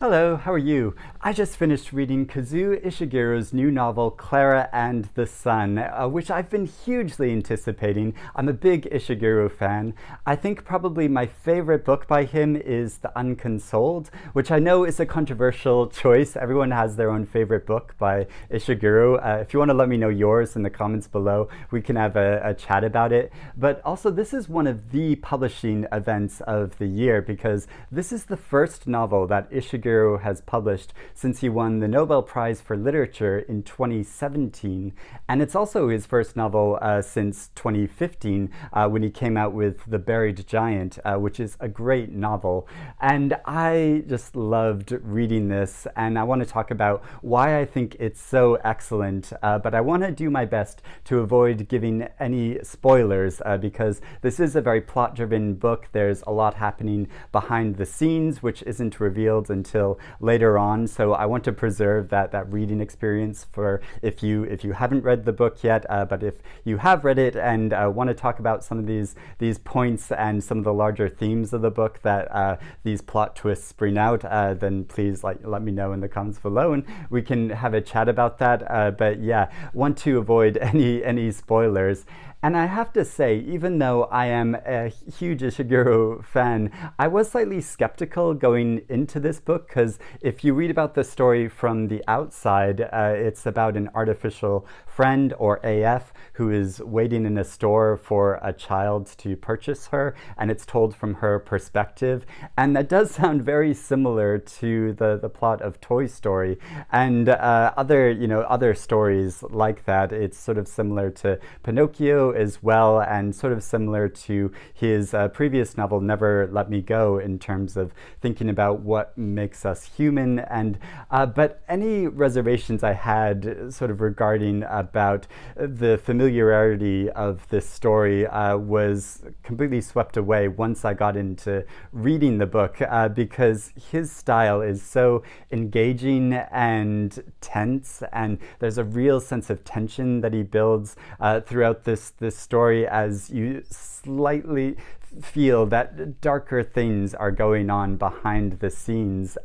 Hello, how are you? I just finished reading Kazuo Ishiguro's new novel, Klara and The Sun, which I've been hugely anticipating. I'm a big Ishiguro fan. I think probably my favorite book by him is The Unconsoled, which I know is a controversial choice. Everyone has their own favorite book by Ishiguro. If you want to let me know yours in the comments below, we can have a chat about it. But also, this is one of the publishing events of the year because this is the first novel that Ishiguro has published since he won the Nobel Prize for Literature in 2017. And it's also his first novel since 2015 when he came out with The Buried Giant, which is a great novel. And I just loved reading this, and I want to talk about why I think it's so excellent. But I want to do my best to avoid giving any spoilers because this is a very plot-driven book. There's a lot happening behind the scenes, which isn't revealed until later on. So I want to preserve that reading experience for if you haven't read the book yet, but if you have read it and want to talk about some of these points and some of the larger themes of the book that these plot twists bring out, then please let me know in the comments below and we can have a chat about that. But yeah, want to avoid any spoilers. And I have to say, even though I am a huge Ishiguro fan, I was slightly skeptical going into this book because if you read about the story from the outside, it's about an artificial friend, or AF, who is waiting in a store for a child to purchase her, and it's told from her perspective. And that does sound very similar to the plot of Toy Story and other stories like that. It's sort of similar to Pinocchio as well, and sort of similar to his previous novel, Never Let Me Go, in terms of thinking about what makes us human. And but any reservations I had sort of regarding about the familiarity of this story was completely swept away once I got into reading the book because his style is so engaging and tense, and there's a real sense of tension that he builds throughout this story as you slightly feel that darker things are going on behind the scenes.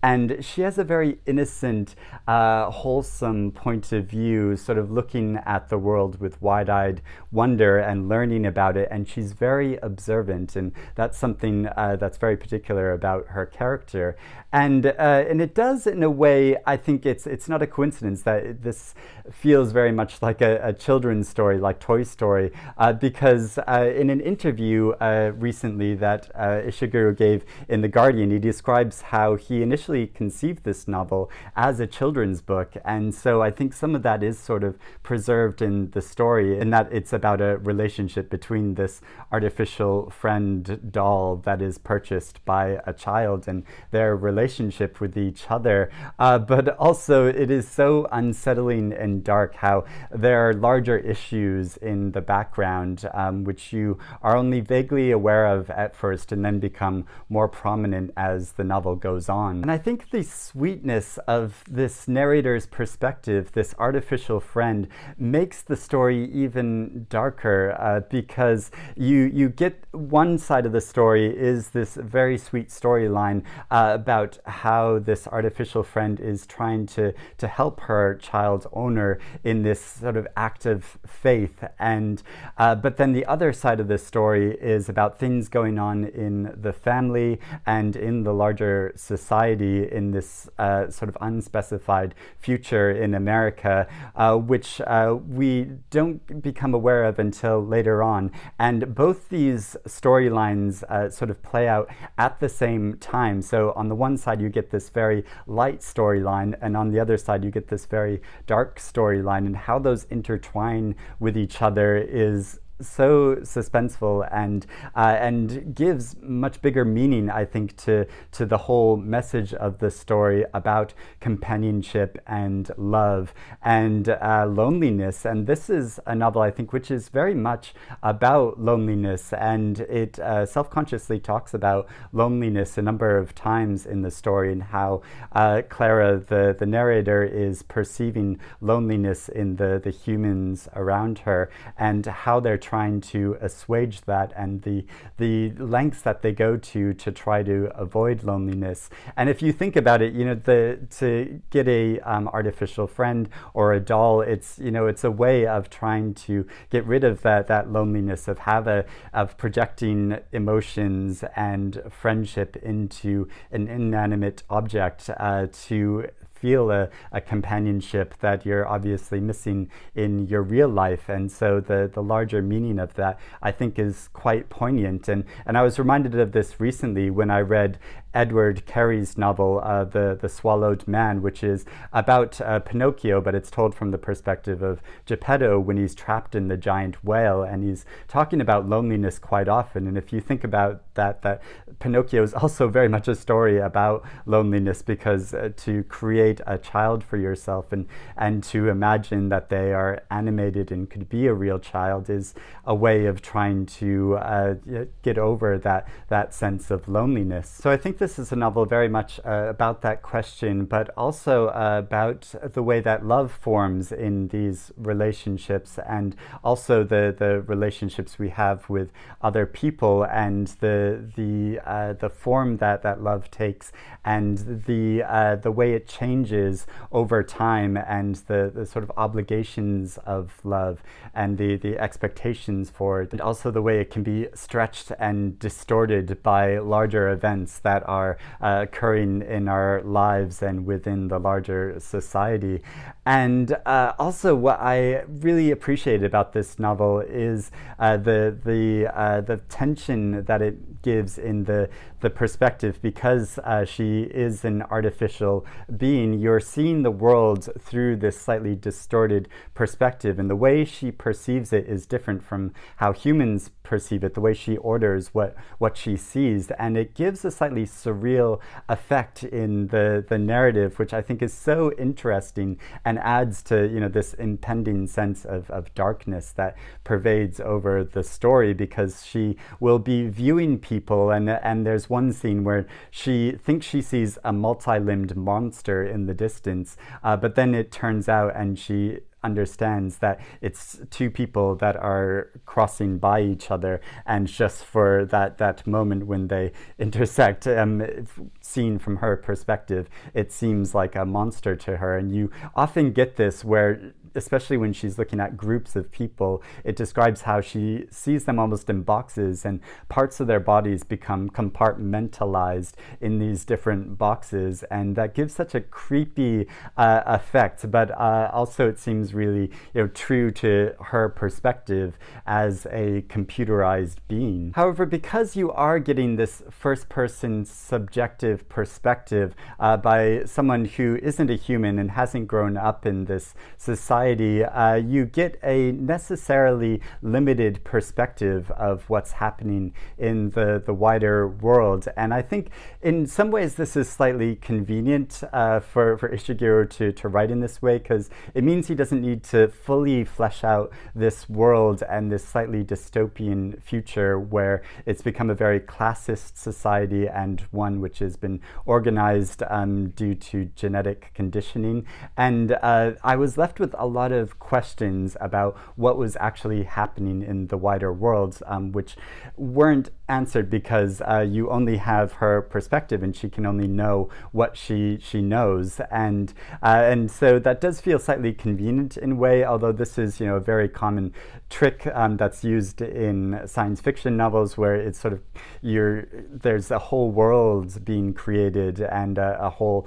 And she has a very innocent, wholesome point of view, sort of looking at the world with wide-eyed wonder and learning about it. And she's very observant, and that's something that's very particular about her character. And it does, in a way, I think it's not a coincidence that this feels very much like a children's story, like Toy Story, because in an interview recently that Ishiguro gave in The Guardian, he describes how he initially conceived this novel as a children's book. And so I think some of that is sort of preserved in the story, in that it's about a relationship between this artificial friend doll that is purchased by a child and their relationship with each other. But also it is so unsettling and dark how there are larger issues in the background which you are only vaguely aware of at first and then become more prominent as the novel goes on. And I think the sweetness of this narrator's perspective, this artificial friend, makes the story even darker because you get one side of the story is this very sweet storyline about how this artificial friend is trying to help her child's owner in this sort of act of faith. And but then the other side of the story is about things going on in the family and in the larger society in this sort of unspecified future in America, which we don't become aware of until later on. And both these storylines sort of play out at the same time. So on the one side, you get this very light storyline, and on the other side, you get this very dark storyline, and how those intertwine with each other is so suspenseful and gives much bigger meaning, I think, to the whole message of the story about companionship and love and loneliness. And this is a novel, I think, which is very much about loneliness, and it self-consciously talks about loneliness a number of times in the story, and how Klara, the narrator, is perceiving loneliness in the humans around her, and how they're trying to assuage that, and the lengths that they go to try to avoid loneliness. And if you think about it, to get a artificial friend or a doll, it's a way of trying to get rid of that loneliness, of projecting emotions and friendship into an inanimate object, to feel a companionship that you're obviously missing in your real life. And so the larger meaning of that, I think, is quite poignant. And I was reminded of this recently when I read Edward Carey's novel, The Swallowed Man, which is about Pinocchio, but it's told from the perspective of Geppetto when he's trapped in the giant whale, and he's talking about loneliness quite often. And if you think about that Pinocchio is also very much a story about loneliness, because to create a child for yourself and to imagine that they are animated and could be a real child is a way of trying to get over that sense of loneliness. So I think this is a novel very much about that question, but also about the way that love forms in these relationships, and also the relationships we have with other people, and the form that love takes, and the way it changes over time, and the sort of obligations of love, and the expectations for it, and also the way it can be stretched and distorted by larger events that are occurring in our lives and within the larger society. And also, what I really appreciate about this novel is the tension that it gives in the perspective. Because she is an artificial being, you're seeing the world through this slightly distorted perspective, and the way she perceives it is different from how humans perceive it, the way she orders what she sees, and it gives a slightly surreal effect in the narrative, which I think is so interesting and adds to this impending sense of darkness that pervades over the story, because she will be viewing people, and there's one scene where she thinks she sees a multi-limbed monster in the distance, but then it turns out, and she understands that it's two people that are crossing by each other, and just for that moment when they intersect, seen from her perspective, it seems like a monster to her. And you often get this where, especially when she's looking at groups of people, it describes how she sees them almost in boxes, and parts of their bodies become compartmentalized in these different boxes, and that gives such a creepy effect, but also it seems really true to her perspective as a computerized being. However, because you are getting this first-person subjective perspective by someone who isn't a human and hasn't grown up in this society, you get a necessarily limited perspective of what's happening in the wider world. And I think in some ways this is slightly convenient for Ishiguro to write in this way, because it means he doesn't need to fully flesh out this world and this slightly dystopian future where it's become a very classist society, and one which has been organized due to genetic conditioning. And I was left with a lot of questions about what was actually happening in the wider world, which weren't answered because you only have her perspective, and she can only know what she knows, and so that does feel slightly convenient in a way. Although this is a very common trick that's used in science fiction novels, where it's sort of there's a whole world being created and a whole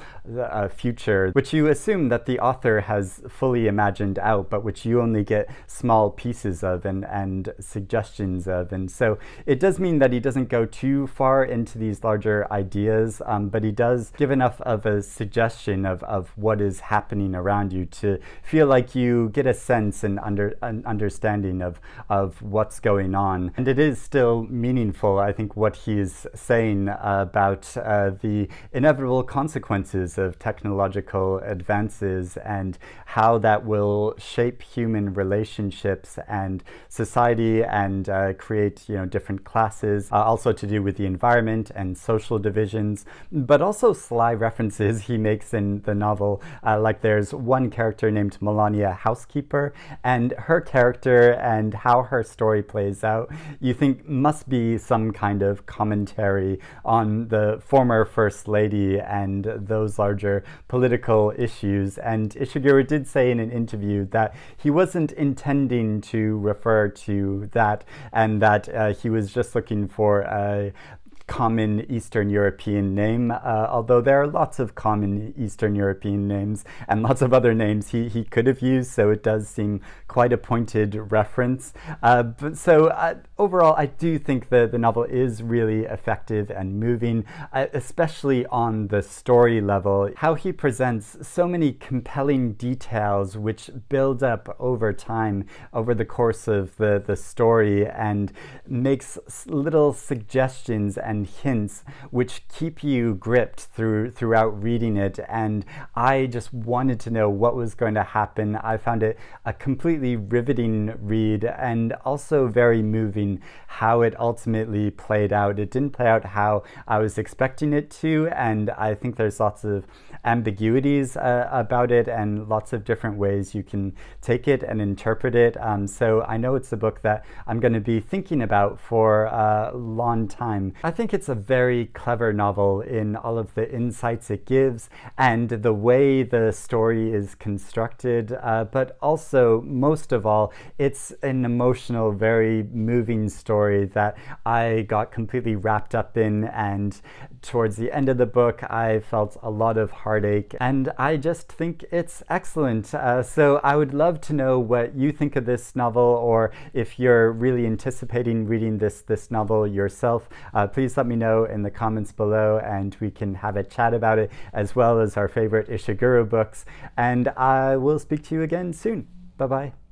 future which you assume that the author has fully imagined out, but which you only get small pieces of and suggestions of. And so it does mean that he doesn't go too far into these larger ideas, but he does give enough of a suggestion of what is happening around you to feel like you get a sense and an understanding of what's going on. And it is still meaningful, I think, what he's saying about the inevitable consequences of technological advances and how that will will shape human relationships and society and create, different classes, also to do with the environment and social divisions, but also sly references he makes in the novel. Like there's one character named Melania Housekeeper, and her character and how her story plays out, you think must be some kind of commentary on the former First Lady and those larger political issues. And Ishiguro did say in an interview that he wasn't intending to refer to that, and that he was just looking for a common Eastern European name, although there are lots of common Eastern European names and lots of other names he could have used, so it does seem quite a pointed reference. Overall, I do think the novel is really effective and moving, especially on the story level. How he presents so many compelling details which build up over time, over the course of the story, and makes little suggestions and hints which keep you gripped throughout reading it, and I just wanted to know what was going to happen. I found it a completely riveting read, and also very moving how it ultimately played out. It didn't play out how I was expecting it to, and I think there's lots of ambiguities about it and lots of different ways you can take it and interpret it. So I know it's a book that I'm going to be thinking about for a long time. I think it's a very clever novel in all of the insights it gives and the way the story is constructed, but also, most of all, it's an emotional, very moving story that I got completely wrapped up in, and towards the end of the book I felt a lot of heartache, and I just think it's excellent. So I would love to know what you think of this novel, or if you're really anticipating reading this novel yourself. Please let me know in the comments below, and we can have a chat about it, as well as our favorite Ishiguro books, and I will speak to you again soon. Bye-bye.